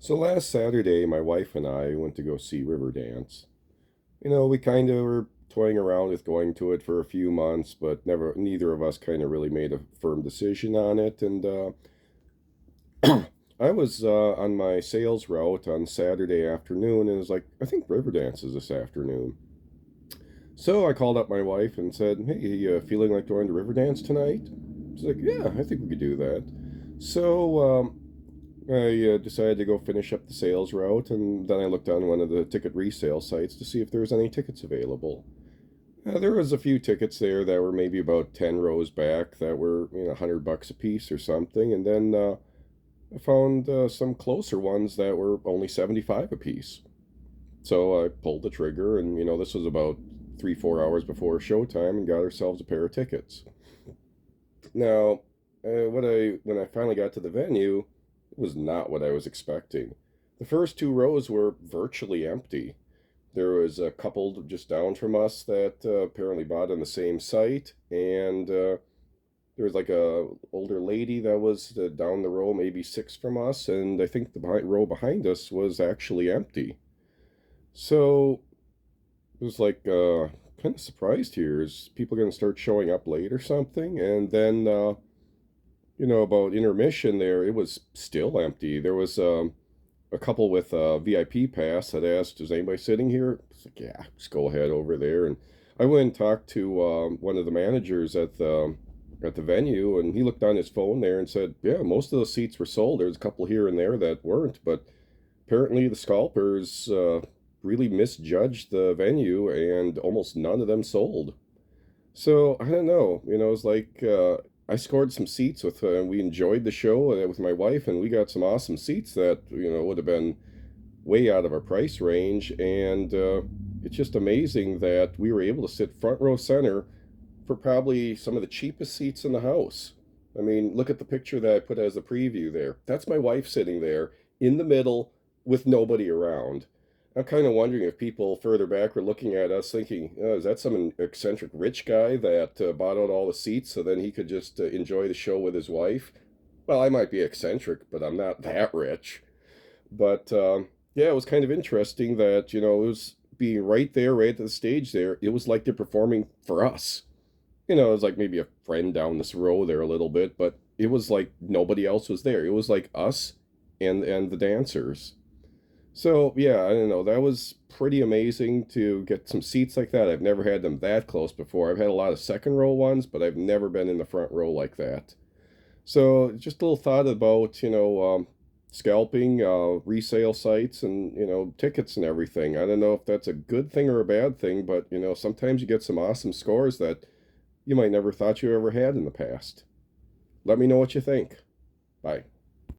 So last Saturday, my wife and I went to go see Riverdance. We kind of were toying around with going to it for a few months, but neither of us kind of really made a firm decision on it. And I was on my sales route on Saturday afternoon, and it was like, I think Riverdance is this afternoon. So I called up my wife and said, "Hey, you feeling like going to Riverdance tonight?" She's like, "Yeah, I think we could do that." So I decided to go finish up the sales route, and then I looked on one of the ticket resale sites to see if there was any tickets available. There was a few tickets there that were maybe about 10 rows back that were, $100 a piece or something, and then I found some closer ones that were only 75 a piece. So I pulled the trigger, and this was about 3, 4 hours before showtime, and got ourselves a pair of tickets. Now, when I finally got to the venue, it was not what I was expecting. The first 2 rows were virtually empty. There was a couple just down from us that apparently bought on the same site, and there was like a older lady that was down the row, maybe 6 from us, and I think the row behind us was actually empty. So it was like kind of surprised here. Is people going to start showing up late or something? And then about intermission there, it was still empty. There was a couple with a VIP pass that asked, "Is anybody sitting here?" It's like, "Yeah, just go ahead over there." And I went and talked to one of the managers at the venue, and he looked on his phone there and said, "Yeah, most of the seats were sold. There's a couple here and there that weren't, but apparently the scalpers really misjudged the venue, and almost none of them sold." So I don't know. It's like I scored some seats with, and we enjoyed the show with my wife, and we got some awesome seats that would have been way out of our price range. And it's just amazing that we were able to sit front row center for probably some of the cheapest seats in the house. I mean, look at the picture that I put as a preview there. That's my wife sitting there in the middle with nobody around. I'm kind of wondering if people further back were looking at us thinking, oh, is that some eccentric rich guy that bought out all the seats so then he could just enjoy the show with his wife? Well, I might be eccentric, but I'm not that rich. But yeah, it was kind of interesting that, it was being right there, right at the stage there. It was like they're performing for us. It was like maybe a friend down this row there a little bit, but it was like nobody else was there. It was like us and the dancers. So yeah, I don't know. That was pretty amazing to get some seats like that. I've never had them that close before. I've had a lot of second row ones, but I've never been in the front row like that. So just a little thought about scalping, resale sites, and tickets and everything. I don't know if that's a good thing or a bad thing, but sometimes you get some awesome scores that you might never thought you ever had in the past. Let me know what you think. Bye.